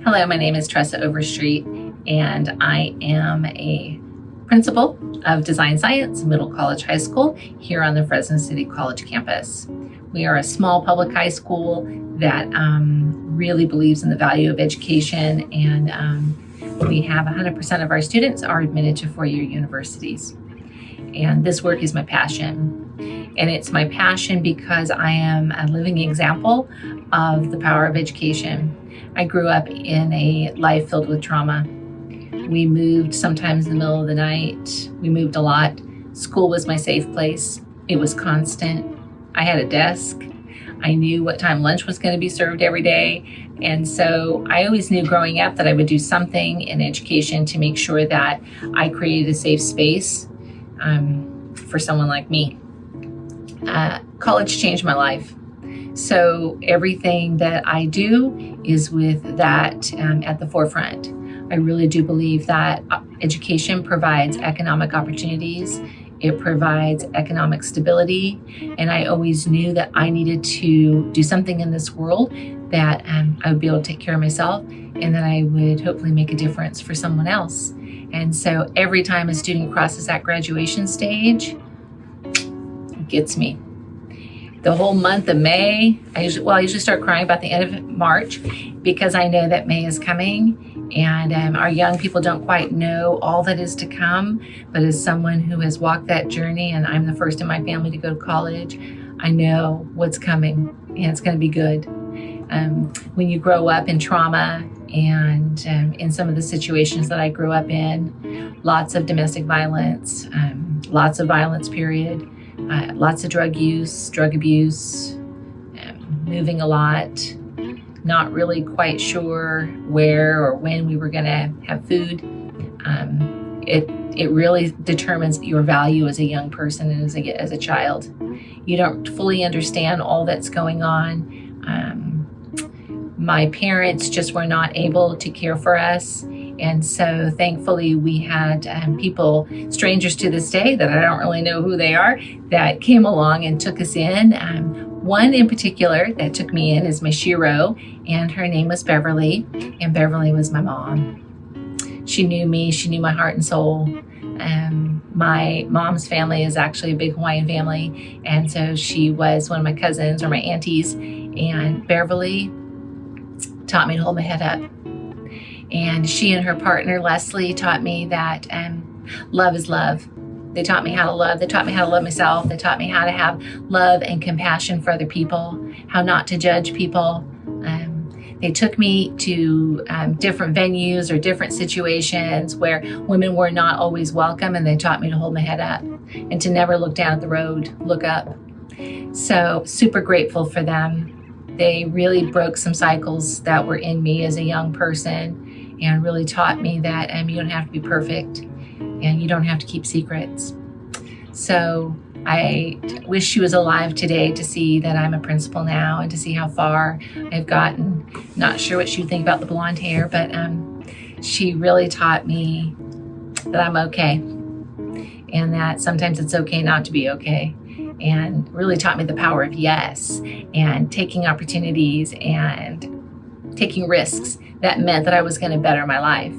Hello, my name is Tressa Overstreet, and I am a principal of Design Science, Middle College High School, here on the Fresno City College campus. We are a small public high school that really believes in the value of education, and we have 100% of our students are admitted to four-year universities. And this work is my passion. And it's my passion because I am a living example of the power of education. I grew up in a life filled with trauma. We moved sometimes in the middle of the night. We moved a lot. School was my safe place. It was constant. I had a desk. I knew what time lunch was going to be served every day. And so I always knew growing up that I would do something in education to make sure that I created a safe space for someone like me. College changed my life. So everything that I do is with that at the forefront. I really do believe that education provides economic opportunities. It provides economic stability. And I always knew that I needed to do something in this world that I would be able to take care of myself and that I would hopefully make a difference for someone else. And so every time a student crosses that graduation stage, it gets me. The whole month of May, I usually start crying about the end of March because I know that May is coming, and our young people don't quite know all that is to come. But as someone who has walked that journey, and I'm the first in my family to go to college, I know what's coming, and it's going to be good. When you grow up in trauma and in some of the situations that I grew up in, lots of domestic violence, lots of violence, period. Lots of drug use, drug abuse, moving a lot, not really quite sure where or when we were going to have food. It really determines your value as a young person and as a child. You don't fully understand all that's going on. My parents just were not able to care for us. And so thankfully we had people, strangers to this day that I don't really know who they are, that came along and took us in. One in particular that took me in is my Shiro, and her name was Beverly, and Beverly was my mom. She knew me, she knew my heart and soul. My mom's family is actually a big Hawaiian family, and so she was one of my cousins or my aunties, and Beverly taught me to hold my head up. And she and her partner, Leslie, taught me that love is love. They taught me how to love. They taught me how to love myself. They taught me how to have love and compassion for other people, how not to judge people. They took me to different venues or different situations where women were not always welcome, and they taught me to hold my head up and to never look down at the road, look up. So super grateful for them. They really broke some cycles that were in me as a young person and really taught me that you don't have to be perfect and you don't have to keep secrets. So I wish she was alive today to see that I'm a principal now and to see how far I've gotten. Not sure what she'd think about the blonde hair, but she really taught me that I'm okay and that sometimes it's okay not to be okay. And really taught me the power of yes and taking opportunities and taking risks that meant that I was going to better my life.